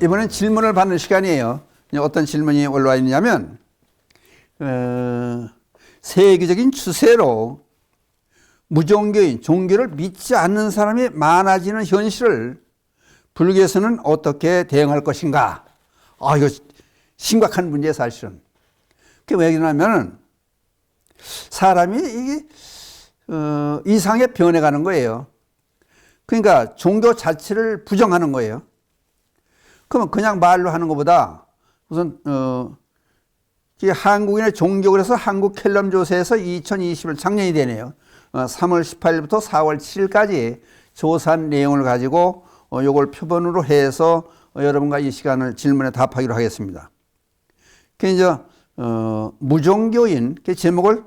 이번엔 질문을 받는 시간이에요. 어떤 질문이 올라와 있냐면 세계적인 추세로 무종교인, 종교를 믿지 않는 사람이 많아지는 현실을 불교에서는 어떻게 대응할 것인가? 이거 심각한 문제예요, 사실은. 그게 왜 그러냐면 사람이 이게 이상하게 변해가는 거예요. 그러니까 종교 자체를 부정하는 거예요. 그러면 그냥 말로 하는 것보다 우선 한국인의 종교, 그래서 한국켈럼조사에서 2021 작년이 되네요. 3월 18일부터 4월 7일까지 조사한 내용을 가지고 요걸 표본으로 해서 여러분과 이 시간을 질문에 답하기로 하겠습니다. 그 이제 무종교인, 그 제목을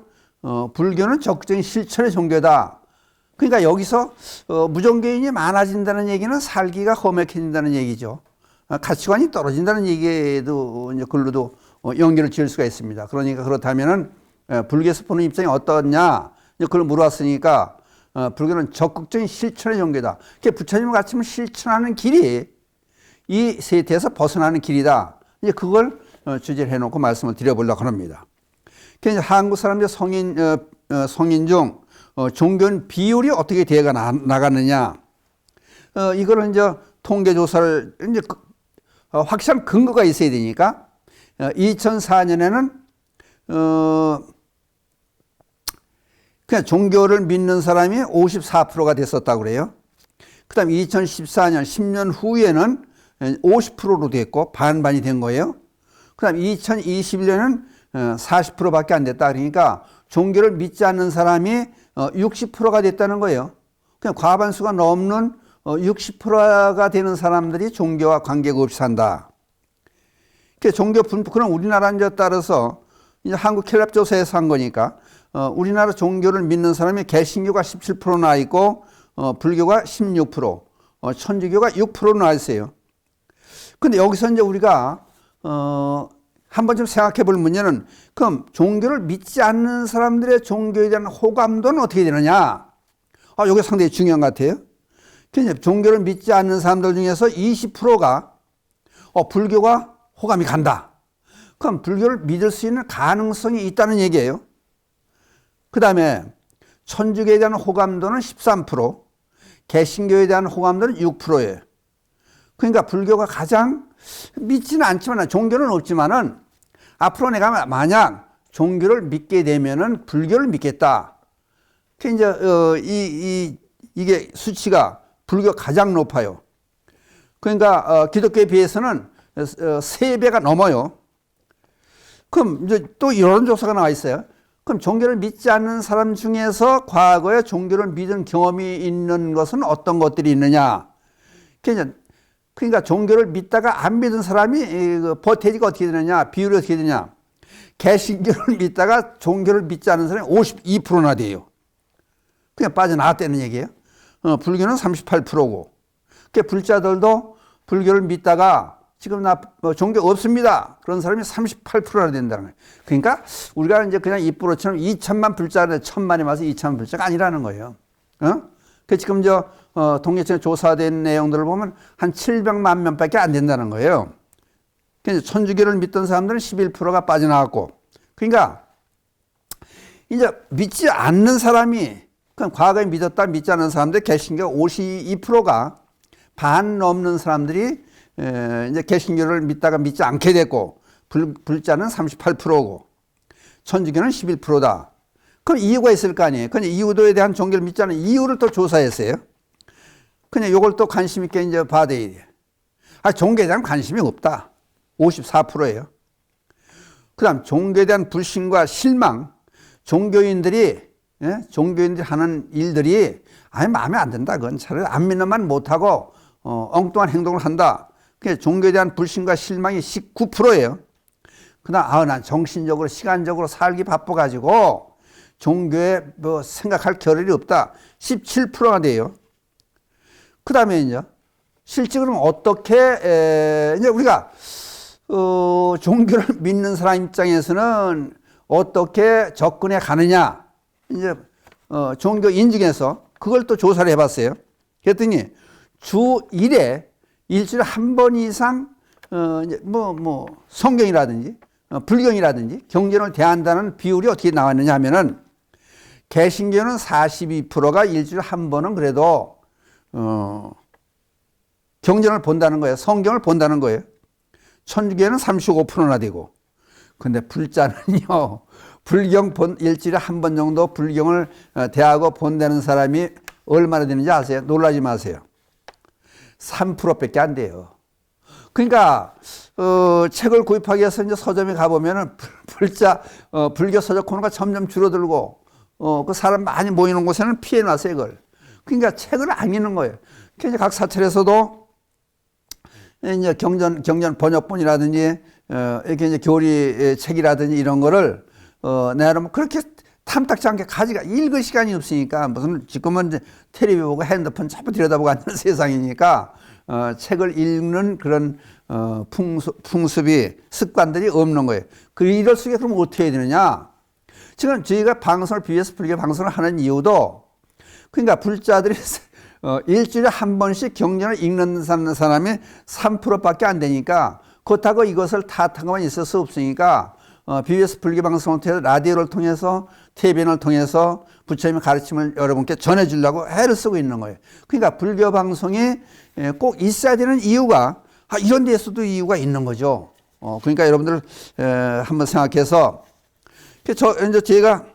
불교는 적극적인 실천의 종교다. 그러니까 여기서 무종교인이 많아진다는 얘기는 살기가 험악해진다는 얘기죠. 가치관이 떨어진다는 얘기에도 이제 글로도 연결을 지을 수가 있습니다. 그러니까 그렇다면은 불교에서 보는 입장이 어떠냐? 그걸 물어봤으니까 불교는 적극적인 실천의 종교다. 부처님을 가르치면 실천하는 길이 이 세태에서 벗어나는 길이다. 이제 그걸 주제를 해놓고 말씀을 드려보려고 합니다. 그래서 한국 사람들 성인 중 종교는 비율이 어떻게 되어 나가느냐? 이거를 이제 통계 조사를 이제 확실한 근거가 있어야 되니까 2004년에는 그냥 종교를 믿는 사람이 54%가 됐었다고 그래요. 그 다음 2014년, 10년 후에는 50%로 됐고 반반이 된 거예요. 그 다음 2021년은 40%밖에 안 됐다. 그러니까 종교를 믿지 않는 사람이 60%가 됐다는 거예요. 그냥 과반수가 넘는 60%가 되는 사람들이 종교와 관계가 없이 산다. 종교 분포, 그럼 우리나라 이제 따라서 이제 한국 켈럽조사에서 한 거니까 우리나라 종교를 믿는 사람이 개신교가 17% 나와 있고 불교가 16%, 천주교가 6% 나와 있어요. 근데 여기서 이제 우리가 한 번쯤 생각해 볼 문제는 그럼 종교를 믿지 않는 사람들의 종교에 대한 호감도는 어떻게 되느냐? 이게 상당히 중요한 것 같아요. 종교를 믿지 않는 사람들 중에서 20%가 불교가 호감이 간다. 그럼 불교를 믿을 수 있는 가능성이 있다는 얘기예요. 그 다음에 천주교에 대한 호감도는 13%, 개신교에 대한 호감도는 6%예요. 그러니까 불교가 가장 믿지는 않지만, 종교는 없지만은 앞으로 내가 만약 종교를 믿게 되면은 불교를 믿겠다. 이게 수치가 불교가 가장 높아요. 그러니까 기독교에 비해서는 3배가 넘어요. 그럼 이제 또 이런 조사가 나와 있어요. 그럼 종교를 믿지 않는 사람 중에서 과거에 종교를 믿은 경험이 있는 것은 어떤 것들이 있느냐? 그러니까 종교를 믿다가 안 믿은 사람이 퍼센티지가 어떻게 되느냐? 비율이 어떻게 되느냐? 개신교를 믿다가 종교를 믿지 않는 사람이 52%나 돼요. 그냥 빠져나왔다는 얘기예요. 불교는 38%고. 불자들도 불교를 믿다가 지금 나 종교 없습니다. 그런 사람이 38%나 된다는 거예요. 그러니까 우리가 이제 그냥 입부로처럼 2천만 불자인데 1,000만이 와서 2천만 불자가 아니라는 거예요. 지금 통계청에 조사된 내용들을 보면 한 700만 명밖에 안 된다는 거예요. 그래서 천주교를 믿던 사람들은 11%가 빠져나왔고, 그러니까 이제 믿지 않는 사람이, 그럼 과거에 믿었다 믿지 않는 사람들 개신교 52%가 반 넘는 사람들이 이제 개신교를 믿다가 믿지 않게 됐고, 불자는 38%고 천주교는 11%다. 그럼 이유가 있을 거 아니에요. 그냥 이유도에 대한 종교를 믿지 않는 이유를 또 조사했어요. 그냥 요걸 또 관심 있게 이제 봐야 돼요. 종교에 대한 관심이 없다. 54%예요. 그 다음 종교에 대한 불신과 실망. 종교인들이 하는 일들이 마음에 안 든다. 그건 차라리 안 믿는 만 못하고 엉뚱한 행동을 한다. 그래서 종교에 대한 불신과 실망이 19%예요. 그 다음 난 정신적으로 시간적으로 살기 바빠가지고 종교에 생각할 겨를이 없다. 17%가 돼요. 그 다음에 이제 실제 그럼 어떻게 이제 우리가 종교를 믿는 사람 입장에서는 어떻게 접근해 가느냐? 이제 종교 인증에서 그걸 또 조사를 해봤어요. 그랬더니 주 1회 일주일에 한 번 이상 이제 성경이라든지 불경이라든지 경전을 대한다는 비율이 어떻게 나왔느냐 하면은 개신교는 42%가 일주일에 한 번은 그래도 경전을 본다는 거예요. 성경을 본다는 거예요. 천주교는 35%나 되고. 근데 불자는요, 일주일에 한 번 정도 불경을 대하고 본다는 사람이 얼마나 되는지 아세요? 놀라지 마세요. 3%밖에 안 돼요. 그러니까 책을 구입하기 위해서 이제 서점에 가보면은 불교 서적 코너가 점점 줄어들고 그 사람 많이 모이는 곳에는 피해놨어요, 이걸. 그러니까 책을 안 읽는 거예요. 그래서 각 사찰에서도 이제 경전 번역본이라든지 이렇게 이제 교리 책이라든지 이런 거를 내가 뭐 그렇게 탐탁지 않게 읽을 시간이 없으니까 무슨 지금은 이제 텔레비 보고 핸드폰 자꾸 들여다보고 앉는 세상이니까 책을 읽는 그런 풍습이 습관들이 없는 거예요. 이럴 수에 그럼 어떻게 해야 되느냐? 지금 저희가 방송을 BBS 불교 방송을 하는 이유도 그러니까 불자들이 일주일에 한 번씩 경전을 읽는 사람이 3%밖에 안 되니까 그렇다고 이것을 탓하고만 있을 수 없으니까 BBS 불교 방송을 통해서 라디오를 통해서 TVN을 통해서 부처님의 가르침을 여러분께 전해주려고 애를 쓰고 있는 거예요. 그러니까 불교 방송이 꼭 있어야 되는 이유가 이런 데에서도 이유가 있는 거죠. 그러니까 여러분들 한번 생각해서 이제 제가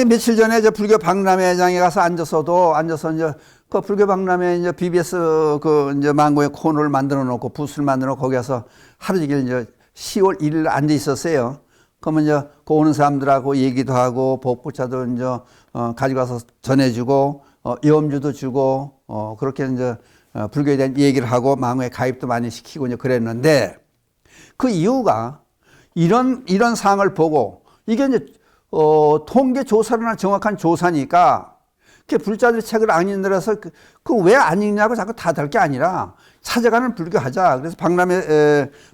며칠 전에 이제 불교 박람회장에 가서 앉아서 이제 그 불교 박람회 이제 BBS 이제 망고의 코너를 만들어 놓고 부스를 만들어 놓고 거기 가서 하루 종일 이제 10월 1일 앉아 있었어요. 그러면 이제 그 오는 사람들하고 얘기도 하고 복부차도 이제 가지고 와서 전해주고 염주도 주고 그렇게 이제 불교에 대한 얘기를 하고 망고에 가입도 많이 시키고 이제 그랬는데 그 이유가 이런 사항을 보고 이게 이제 통계 조사나 정확한 조사니까 불자들이 책을 안 읽느라서 왜 안 읽냐고 자꾸 다들 게 아니라 찾아가는 불교하자. 그래서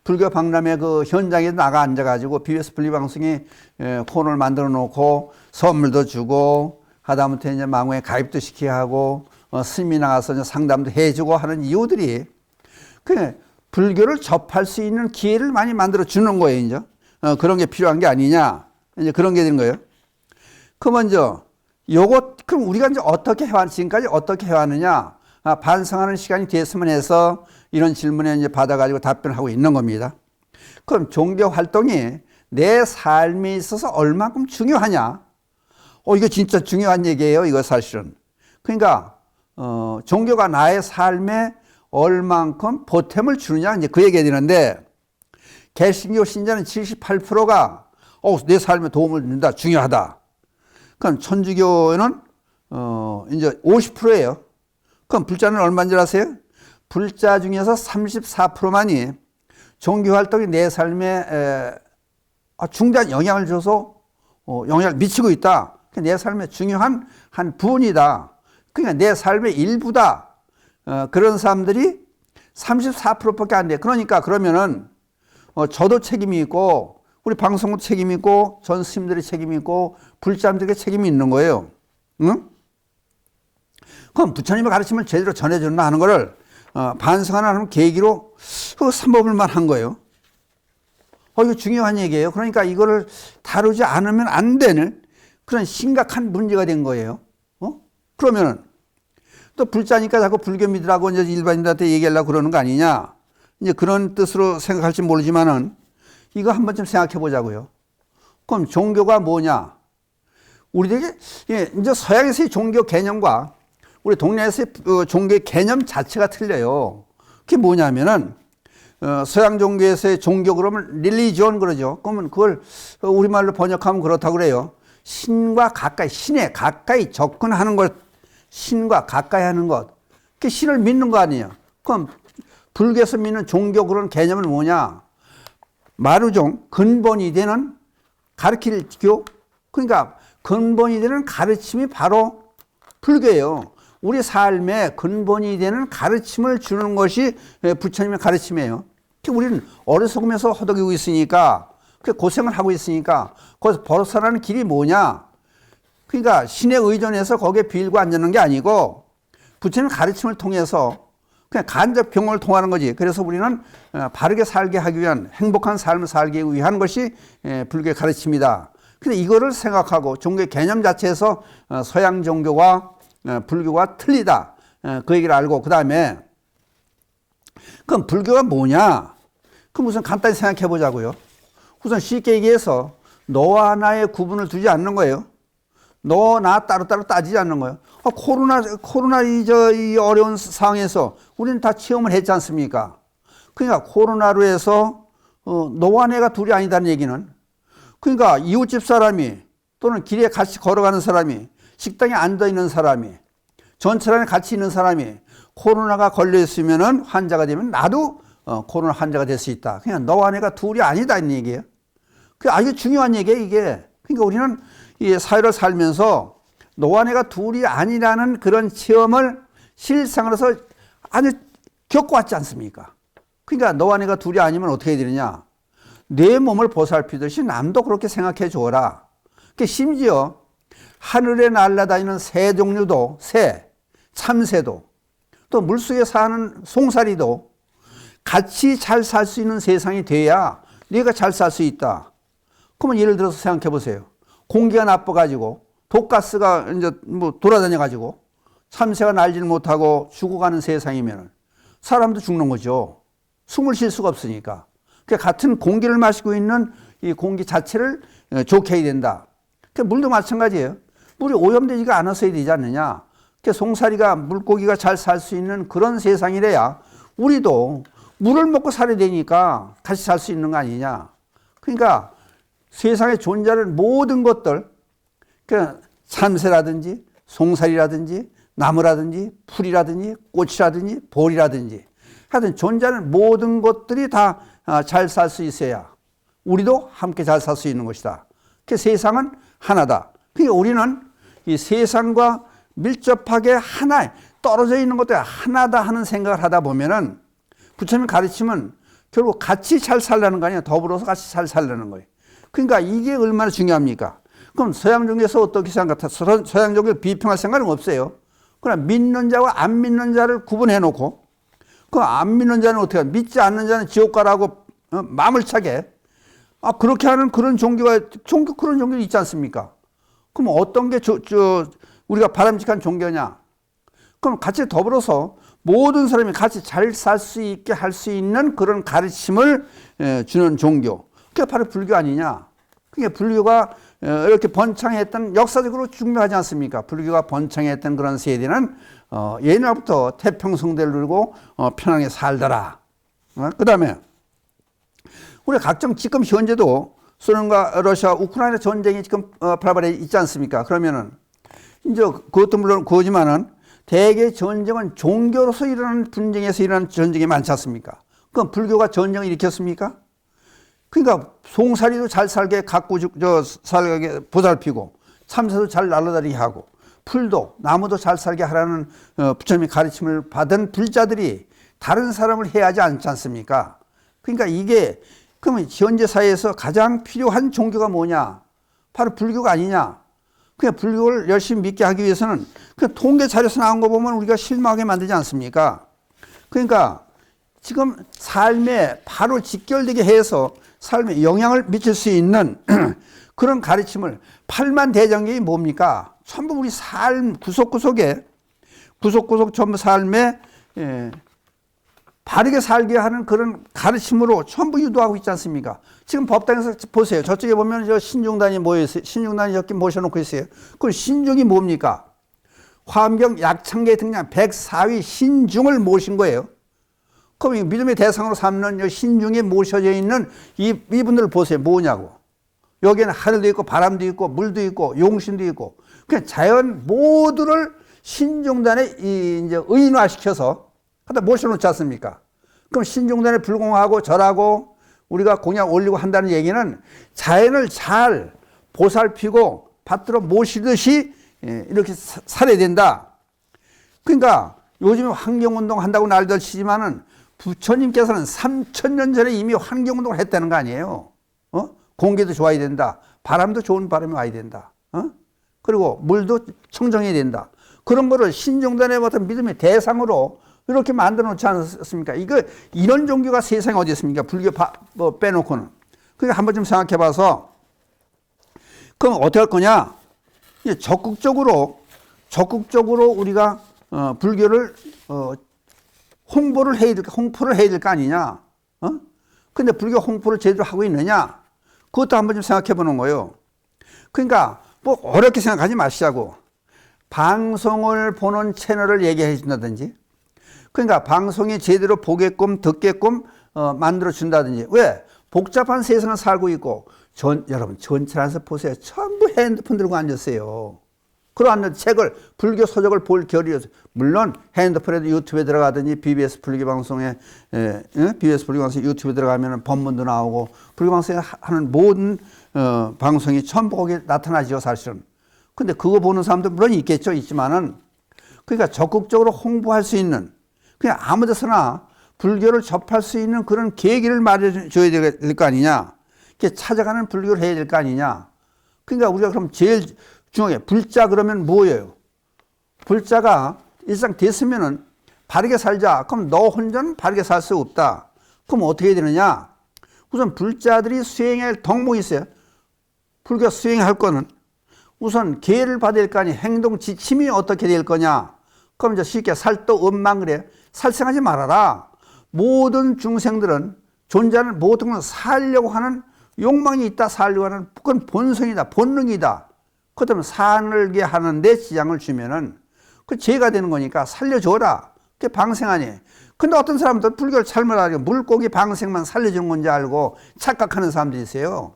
불교 박람회 그 현장에 나가 앉아가지고 BBS 불교방송이 코너를 만들어 놓고 선물도 주고 하다못해 이제 망고에 가입도 시키게 하고 스님이 나가서 이제 상담도 해주고 하는 이유들이 불교를 접할 수 있는 기회를 많이 만들어 주는 거예요, 이제. 그런 게 필요한 게 아니냐. 이제 그런 게 된 거예요. 그 먼저, 그럼 우리가 이제 지금까지 어떻게 해왔느냐. 반성하는 시간이 됐으면 해서 이런 질문에 이제 받아가지고 답변하고 있는 겁니다. 그럼 종교 활동이 내 삶에 있어서 얼마큼 중요하냐. 이거 진짜 중요한 얘기예요, 이거 사실은. 그러니까, 종교가 나의 삶에 얼만큼 보탬을 주느냐, 이제 그 얘기가 되는데, 개신교 신자는 78%가 내 삶에 도움을 준다, 중요하다. 그럼 천주교는 이제 50%예요. 그럼 불자는 얼마인 줄 아세요? 불자 중에서 34%만이 종교 활동이 내 삶에 중대한 영향을 줘서 영향을 미치고 있다. 내 삶에 중요한 한 부분이다. 그러니까 내 삶의 일부다. 그런 사람들이 34%밖에 안 돼. 그러니까 그러면은 저도 책임이 있고 우리 방송도 책임이 있고 전 스님들의 책임이 있고 불자들에게 책임이 있는 거예요. 응? 그럼 부처님의 가르침을 제대로 전해주는 하는 거를 반성하는 계기로 삼법을 만한 거예요. 이거 중요한 얘기예요. 그러니까 이거를 다루지 않으면 안 되는 그런 심각한 문제가 된 거예요. 그러면은 또 불자니까 자꾸 불교 믿으라고 이제 일반인들한테 얘기하려고 그러는 거 아니냐. 이제 그런 뜻으로 생각할지 모르지만은 이거 한 번쯤 생각해 보자고요. 그럼 종교가 뭐냐? 우리들이 이제 서양에서의 종교 개념과 우리 동양에서의 종교 개념 자체가 틀려요. 그게 뭐냐면은 서양 종교에서의 종교 그러면 릴리지온 그러죠. 그러면 그걸 우리말로 번역하면 그렇다고 그래요. 신과 가까이, 신에 가까이 접근하는 것, 신과 가까이 하는 것. 그게 신을 믿는 거 아니에요. 그럼 불교에서 믿는 종교 그런 개념은 뭐냐? 마루종, 근본이 되는 가르칠 교. 그러니까 근본이 되는 가르침이 바로 불교예요. 우리 삶의 근본이 되는 가르침을 주는 것이 부처님의 가르침이에요. 우리는 어리석으면서 허덕이고 있으니까, 고생을 하고 있으니까, 거기서 벗어나는 길이 뭐냐? 그러니까 신에 의존해서 거기에 빌고 앉는 게 아니고, 부처님의 가르침을 통해서, 그냥 간접 경험을 통하는 거지. 그래서 우리는 바르게 살게 하기 위한 행복한 삶을 살기 위한 것이 불교의 가르침이다. 근데 이거를 생각하고 종교의 개념 자체에서 서양 종교와 불교가 틀리다. 그 얘기를 알고 그 다음에 그럼 불교가 뭐냐? 그럼 우선 간단히 생각해 보자고요. 우선 쉽게 얘기해서 너와 나의 구분을 두지 않는 거예요. 너, 나 따로따로 따지지 않는 거예요. 코로나 이 어려운 상황에서 우리는 다 체험을 했지 않습니까? 그러니까 코로나로 해서 너와 내가 둘이 아니다는 얘기는, 그러니까 이웃집 사람이 또는 길에 같이 걸어가는 사람이, 식당에 앉아 있는 사람이, 전철 안에 같이 있는 사람이 코로나가 걸려 있으면은 환자가 되면 나도 코로나 환자가 될 수 있다. 그냥 너와 내가 둘이 아니다 이 얘기예요. 그 아주 중요한 얘기예요, 이게. 그러니까 우리는 이 사회를 살면서 너와 내가 둘이 아니라는 그런 체험을 실상으로서 아주 겪어왔지 않습니까? 그러니까 너와 내가 둘이 아니면 어떻게 해야 되느냐? 내 몸을 보살피듯이 남도 그렇게 생각해 주어라. 심지어 하늘에 날아다니는 새 종류도, 새, 참새도, 또 물속에 사는 송사리도 같이 잘 살 수 있는 세상이 돼야 네가 잘 살 수 있다. 그러면 예를 들어서 생각해 보세요. 공기가 나빠가지고 독가스가 이제 뭐 돌아다녀가지고 참새가 날지를 못하고 죽어가는 세상이면 사람도 죽는 거죠. 숨을 쉴 수가 없으니까. 그러니까 같은 공기를 마시고 있는 이 공기 자체를 좋게 해야 된다. 그러니까 물도 마찬가지예요. 물이 오염되지가 않았어야 되지 않느냐. 그러니까 송사리가 물고기가 잘 살 수 있는 그런 세상이래야 우리도 물을 먹고 살아야 되니까 같이 살 수 있는 거 아니냐. 그러니까 세상에 존재하는 모든 것들, 그러니까 참새라든지 송사리라든지 나무라든지 풀이라든지 꽃이라든지 벌이라든지 하여튼 존재하는 모든 것들이 다 잘 살 수 있어야 우리도 함께 잘 살 수 있는 것이다. 그 세상은 하나다. 그러니까 우리는 이 세상과 밀접하게 하나 떨어져 있는 것도 하나다 하는 생각을 하다 보면은 부처님 가르침은 결국 같이 잘 살라는 거 아니야. 더불어서 같이 잘 살라는 거예요. 그러니까 이게 얼마나 중요합니까? 그럼 서양 종교에서 어떻게 생각하다? 서양 종교를 비평할 생각은 없어요. 그러나 믿는 자와 안 믿는 자를 구분해 놓고 그 안 믿는 자는 어떻게 해요? 믿지 않는 자는 지옥 가라고 마음을 차게 그렇게 하는 그런 종교가 그런 종교 있지 않습니까? 그럼 어떤 게 우리가 바람직한 종교냐? 그럼 같이 더불어서 모든 사람이 같이 잘 살 수 있게 할 수 있는 그런 가르침을 주는 종교. 그게 바로 불교 아니냐? 그게 불교가 이렇게 번창했던 역사적으로 중요하지 않습니까? 불교가 번창했던 그런 세대는 옛날부터 태평성대를 누리고 편하게 살더라. 그 다음에 우리 각종 지금 현재도 소련과 러시아, 우크라이나 전쟁이 지금 발발해 있지 않습니까? 그러면은 이제 그것도 물론 그거지만은 대개 전쟁은 종교로서 일어나는 분쟁에서 일어나는 전쟁이 많지 않습니까? 그럼 불교가 전쟁을 일으켰습니까? 그러니까 송사리도 잘 살게 살게 보살피고 참새도 잘 날아다니게 하고 풀도 나무도 잘 살게 하라는 부처님의 가르침을 받은 불자들이 다른 사람을 해하지 않지 않습니까? 그러니까 이게 그러면 현재 사회에서 가장 필요한 종교가 뭐냐? 바로 불교가 아니냐? 그냥 불교를 열심히 믿게 하기 위해서는 그 통계 자료에서 나온 거 보면 우리가 실망하게 만들지 않습니까? 그러니까 지금 삶에 바로 직결되게 해서 삶에 영향을 미칠 수 있는 그런 가르침을 팔만대장경이 뭡니까? 전부 우리 삶 구석구석에 전부 삶에 바르게 살게 하는 그런 가르침으로 전부 유도하고 있지 않습니까? 지금 법당에서 보세요. 저쪽에 보면 저 신중단이 모여있어요. 신중단이 저렇게 모셔놓고 있어요. 그럼 신중이 뭡니까? 화엄경 약창계 등량 104위 신중을 모신 거예요. 그럼 믿음의 대상으로 삼는 신중에 모셔져 있는 이분들을 보세요. 뭐냐고. 여기에는 하늘도 있고 바람도 있고 물도 있고 용신도 있고 그냥 자연 모두를 신중단에 이제 의인화시켜서 하다 모셔놓지 않습니까? 그럼 신중단에 불공하고 절하고 우리가 공약 올리고 한다는 얘기는 자연을 잘 보살피고 받들어 모시듯이 이렇게 살아야 된다. 그러니까 요즘에 환경운동 한다고 날들 치지만은 부처님께서는 3000년 전에 이미 환경운동을 했다는 거 아니에요. 공기도 좋아야 된다. 바람도 좋은 바람이 와야 된다. 그리고 물도 청정해야 된다. 그런 거를 신중단의 어떤 믿음의 대상으로 이렇게 만들어 놓지 않았습니까? 이런 종교가 세상에 어디 있습니까? 불교 뭐 빼놓고는. 그러니까 한번 좀 생각해 봐서, 그럼 어떻게 할 거냐? 적극적으로 우리가, 불교를, 홍보를 해야 될 거 아니냐? 근데 불교 홍보를 제대로 하고 있느냐? 그것도 한번 좀 생각해 보는 거예요. 그러니까, 뭐, 어렵게 생각하지 마시자고. 방송을 보는 채널을 얘기해 준다든지, 그러니까 방송이 제대로 보게끔 듣게끔 만들어 준다든지. 왜? 복잡한 세상을 살고 있고, 여러분 전철안에서 보세요. 전부 핸드폰 들고 앉았어요. 그러한 책을, 불교 서적을 볼 겨를이 없어요. 물론 핸드폰에도 유튜브에 들어가든지 BBS 불교방송에 BBS 불교방송 유튜브에 들어가면 법문도 나오고, 불교방송에 하는 모든 방송이 전부 거기에 나타나죠, 사실은. 근데 그거 보는 사람도 물론 있지만은, 그러니까 적극적으로 홍보할 수 있는, 그냥 아무 데서나 불교를 접할 수 있는 그런 계기를 마련해 줘야 될 거 아니냐. 이렇게 찾아가는 불교를 해야 될 거 아니냐. 그러니까 우리가 그럼 제일 중요하게, 불자 그러면 뭐예요? 불자가 일상 됐으면은 바르게 살자. 그럼 너 혼자는 바르게 살 수 없다. 그럼 어떻게 해야 되느냐? 우선 불자들이 수행할 덕목이 있어요. 불교 수행할 거는 우선 계를 받아야 될 거 아니에요. 행동 지침이 어떻게 될 거냐. 그럼 이제 쉽게 살도 없만 그래. 살생하지 말아라. 모든 중생들은, 존재하는 모든 건 살려고 하는 욕망이 있다. 살려고 하는, 그건 본성이다. 본능이다. 그렇다면 살게 하는데 지장을 주면은 그 죄가 되는 거니까 살려줘라. 그게 방생 아니에요. 근데 어떤 사람들은 불교를 잘못 알고 물고기 방생만 살려주는 건지 알고 착각하는 사람들이 있어요.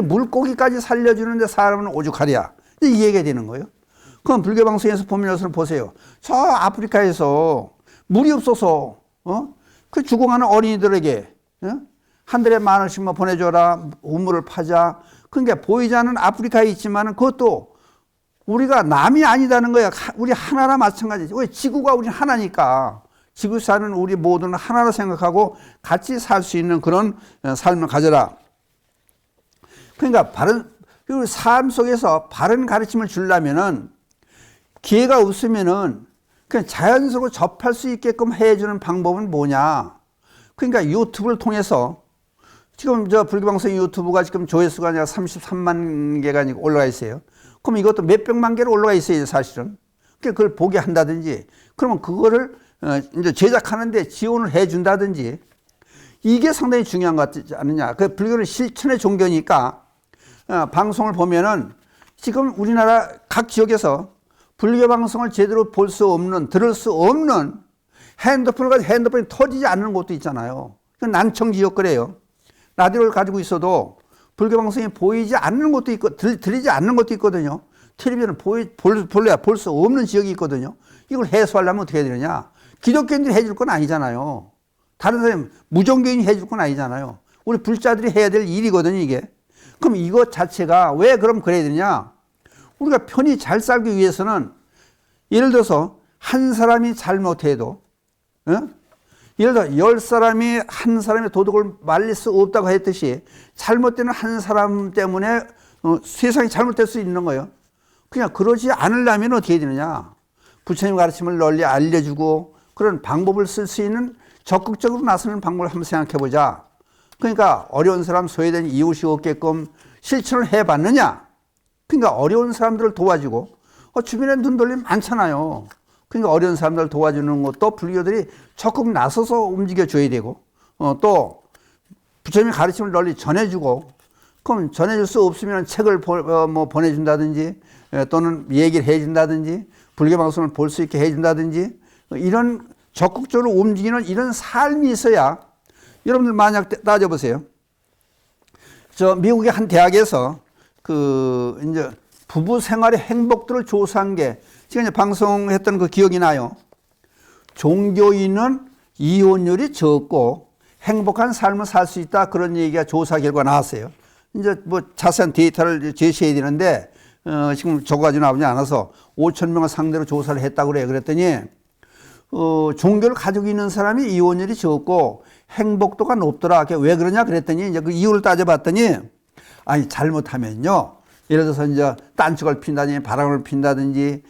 물고기까지 살려주는데 사람은 오죽하랴. 이 얘기가 되는 거예요. 그럼 불교 방송에서 보면서 보세요. 저 아프리카에서 물이 없어서 그 죽어가는 어린이들에게 한 달에 10,000원씩만 보내줘라. 우물을 파자. 그러니까 보이지 않는 아프리카에 있지만 그것도 우리가 남이 아니다는 거야. 우리 하나나 마찬가지지. 왜? 지구가 우리 하나니까. 지구 사는 우리 모두는 하나로 생각하고 같이 살 수 있는 그런 삶을 가져라. 그러니까 삶 속에서 바른 가르침을 주려면은, 기회가 없으면은 그냥 자연스럽게 접할 수 있게끔 해주는 방법은 뭐냐. 그러니까 유튜브를 통해서, 지금 저 불교방송 유튜브가 지금 조회수가 아니라 33만 개가 올라가 있어요. 그럼 이것도 몇백만 개로 올라가 있어요, 사실은. 그걸 보게 한다든지, 그러면 그거를 이제 제작하는데 지원을 해준다든지, 이게 상당히 중요한 것 같지 않느냐. 그 불교는 실천의 종교니까, 방송을 보면은 지금 우리나라 각 지역에서 불교 방송을 제대로 볼 수 없는, 들을 수 없는, 핸드폰이 터지지 않는 곳도 있잖아요. 난청 지역 그래요. 라디오를 가지고 있어도 불교 방송이 보이지 않는 곳도 있고, 들리지 않는 곳도 있거든요. 텔레비전을 볼 수 없는 지역이 있거든요. 이걸 해소하려면 어떻게 해야 되느냐. 기독교인들이 해줄 건 아니잖아요. 다른 사람, 무종교인이 해줄 건 아니잖아요. 우리 불자들이 해야 될 일이거든요, 이게. 그럼 이것 자체가 왜 그럼 그래야 되냐? 우리가 편히 잘 살기 위해서는, 예를 들어서 한 사람이 잘못해도, 예를 들어 10사람이 한 사람의 도덕을 말릴 수 없다고 했듯이, 잘못되는 한 사람 때문에 세상이 잘못될 수 있는 거예요. 그냥 그러지 않으려면 어떻게 해야 되느냐? 부처님 가르침을 널리 알려주고 그런 방법을 쓸 수 있는, 적극적으로 나서는 방법을 한번 생각해 보자. 그러니까 어려운 사람, 소외된 이웃이 없게끔 실천을 해봤느냐? 그러니까 어려운 사람들을 도와주고, 주변에 눈 돌림 많잖아요. 그러니까 어려운 사람들을 도와주는 것도 불교들이 적극 나서서 움직여줘야 되고, 또 부처님의 가르침을 널리 전해주고, 그럼 전해줄 수 없으면 책을 보내준다든지, 또는 얘기를 해준다든지, 불교 방송을 볼 수 있게 해준다든지, 이런 적극적으로 움직이는 이런 삶이 있어야, 여러분들 만약 따져보세요. 저 미국의 한 대학에서 이제 부부 생활의 행복들을 조사한 게, 지금 이제 방송했던 그 기억이 나요. 종교인은 이혼율이 적고 행복한 삶을 살 수 있다. 그런 얘기가 조사 결과 나왔어요. 이제 뭐 자세한 데이터를 제시해야 되는데, 지금 저거가지고 나오지 않아서 5,000명을 상대로 조사를 했다고 그래요. 그랬더니, 종교를 가지고 있는 사람이 이혼율이 적고 행복도가 높더라. 왜 그러냐 그랬더니, 이제 그 이유를 따져봤더니, 아니, 잘못하면요, 예를 들어서 이제 딴쪽을 핀다든지 바람을 핀다든지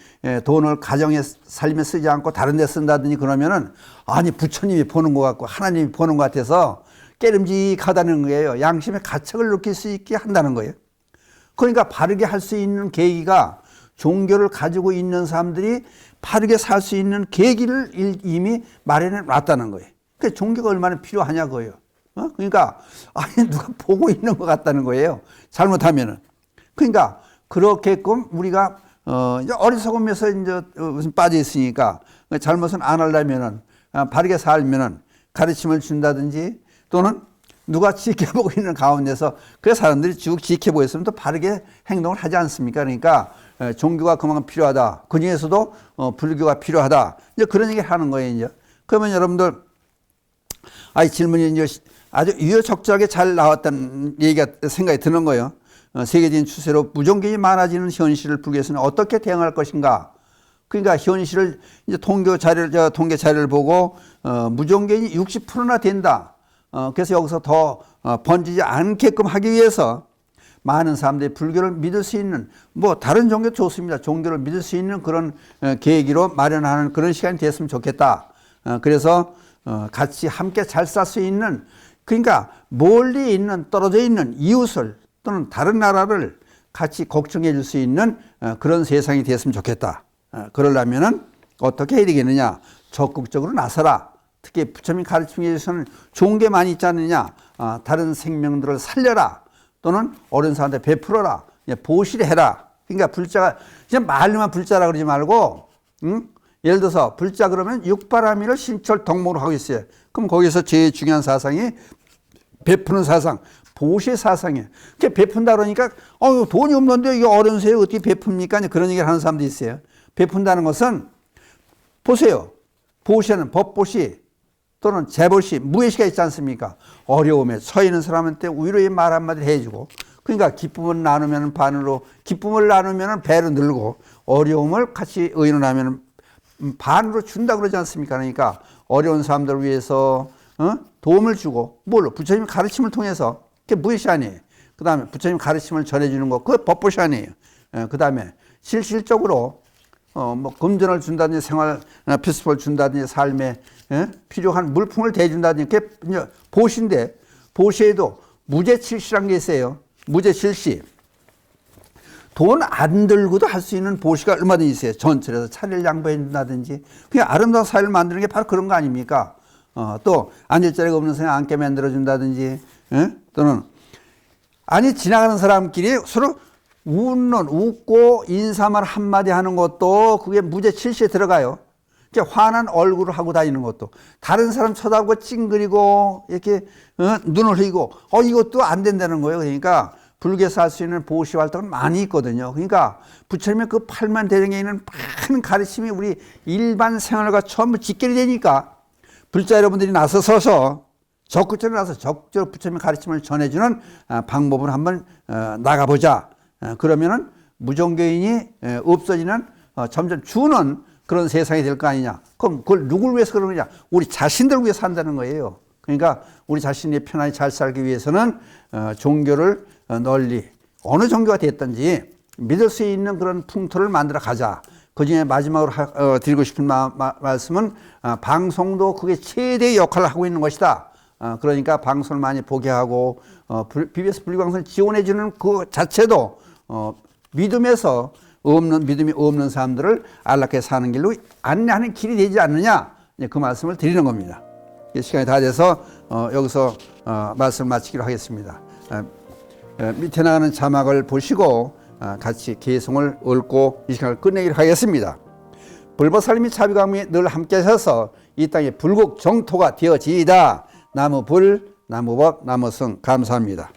돈을 가정에 살림에 쓰지 않고 다른 데 쓴다든지 그러면은 아니 부처님이 보는 것 같고 하나님이 보는 것 같아서 깨름직하다는 거예요. 양심의 가책을 느낄 수 있게 한다는 거예요. 그러니까 바르게 할 수 있는 계기가 종교를 가지고 있는 사람들이 바르게 살 수 있는 계기를 이미 마련해 놨다는 거예요. 그러니까 종교가 얼마나 필요하냐고요. 그러니까 아니 누가 보고 있는 것 같다는 거예요. 잘못하면은. 그러니까 그렇게끔 우리가 이제 어리석음에서 이제 무슨 빠져 있으니까 잘못은 안 하려면은 바르게 살면은 가르침을 준다든지 또는 누가 지켜보고 있는 가운데서 그 사람들이 쭉 지켜보고 있으면 또 바르게 행동을 하지 않습니까? 그러니까 종교가 그만큼 필요하다. 그 중에서도 불교가 필요하다. 이제 그런 얘기를 하는 거예요. 이제 그러면 여러분들 질문이 이제 아주 유효적절하게 잘 나왔다는 얘기가 생각이 드는 거예요. 세계적인 추세로 무종교인이 많아지는 현실을 불교에서는 어떻게 대응할 것인가? 그러니까 현실을 이제 통계 자료를 보고 무종교인이 60%나 된다. 그래서 여기서 더 번지지 않게끔 하기 위해서 많은 사람들이 불교를 믿을 수 있는 뭐 다른 종교 좋습니다. 종교를 믿을 수 있는 그런 계기로 마련하는 그런 시간이 됐으면 좋겠다. 그래서 같이 함께 잘 살 수 있는 그러니까 멀리 있는 떨어져 있는 이웃을 또는 다른 나라를 같이 걱정해 줄 수 있는 그런 세상이 됐으면 좋겠다. 그러려면은 어떻게 해야 되겠느냐? 적극적으로 나서라. 특히 부처님 가르침에서는 좋은 게 많이 있지 않느냐? 다른 생명들을 살려라. 또는 어린 사람한테 베풀어라. 보시를 해라. 그러니까 불자가 그냥 말로만 불자라 그러지 말고, 예를 들어서 불자 그러면 육바라밀을 신철 덕목으로 하고 있어요. 그럼 거기서 제일 중요한 사상이 베푸는 사상, 보시 사상이에요. 그게 베푼다 그러니까 돈이 없는데 이게 어려운 세에 어떻게 베풉니까? 그런 얘기를 하는 사람도 있어요. 베푼다는 것은 보세요. 보시는 법보시 또는 재보시, 무예시가 있지 않습니까? 어려움에 처해 있는 사람한테 위로의 말 한마디 해주고 그러니까 기쁨을 나누면 반으로 기쁨을 나누면 배로 늘고 어려움을 같이 의논하면 반으로 준다 그러지 않습니까? 그러니까 어려운 사람들을 위해서 도움을 주고 뭘로? 부처님 가르침을 통해서 그게 무예시 아니에요. 그 다음에 부처님 가르침을 전해주는 거 그거 법보시 아니에요. 그 다음에 실질적으로 뭐 금전을 준다든지 생활 필수품을 준다든지 삶에 필요한 물품을 대준다든지 그게 보시인데 보시에도 무제칠시란 게 있어요. 무제칠시. 돈 안 들고도 할 수 있는 보시가 얼마든지 있어요. 전철에서 차를 양보해 준다든지 그냥 아름다운 사회를 만드는 게 바로 그런 거 아닙니까? 또 앉을 자리가 없는 사람 앉게 만들어 준다든지 또는 아니 지나가는 사람끼리 서로 웃고 인사말 한마디 하는 것도 그게 무제칠시에 들어가요. 환한 얼굴을 하고 다니는 것도 다른 사람 쳐다보고 찡그리고 이렇게 눈을 흘리고 이것도 안 된다는 거예요. 그러니까 불교에서 할 수 있는 보시 활동은 많이 있거든요. 그러니까 부처님의 그 팔만 대령에 있는 많은 가르침이 우리 일반 생활과 전부 직결이 되니까 불자 여러분들이 나서서 적극적으로 나서 적극적으로 부처님의 가르침을 전해주는 방법을 한번 나가보자. 그러면은 무종교인이 없어지는 점점 주는 그런 세상이 될 거 아니냐. 그럼 그걸 누굴 위해서 그러느냐? 우리 자신들 위해서 한다는 거예요. 그러니까 우리 자신이 편안히 잘 살기 위해서는 종교를 널리 어느 종교가 됐든지 믿을 수 있는 그런 풍토를 만들어 가자. 그중에 마지막으로 드리고 싶은 말씀은 방송도 그게 최대의 역할을 하고 있는 것이다. 그러니까 방송을 많이 보게 하고 BBS 불교방송을 지원해 주는 그 자체도 믿음에서 믿음이 없는 사람들을 안락하게 사는 길로 안내하는 길이 되지 않느냐. 그 말씀을 드리는 겁니다. 시간이 다 돼서 여기서 말씀을 마치기로 하겠습니다. 밑에 나가는 자막을 보시고 같이 개성을 읊고 이 시간을 끝내기로 하겠습니다. 불보살님이 자비광명에 늘 함께 하셔서 이 땅의 불국 정토가 되어지이다. 나무불, 나무법, 나무성 감사합니다.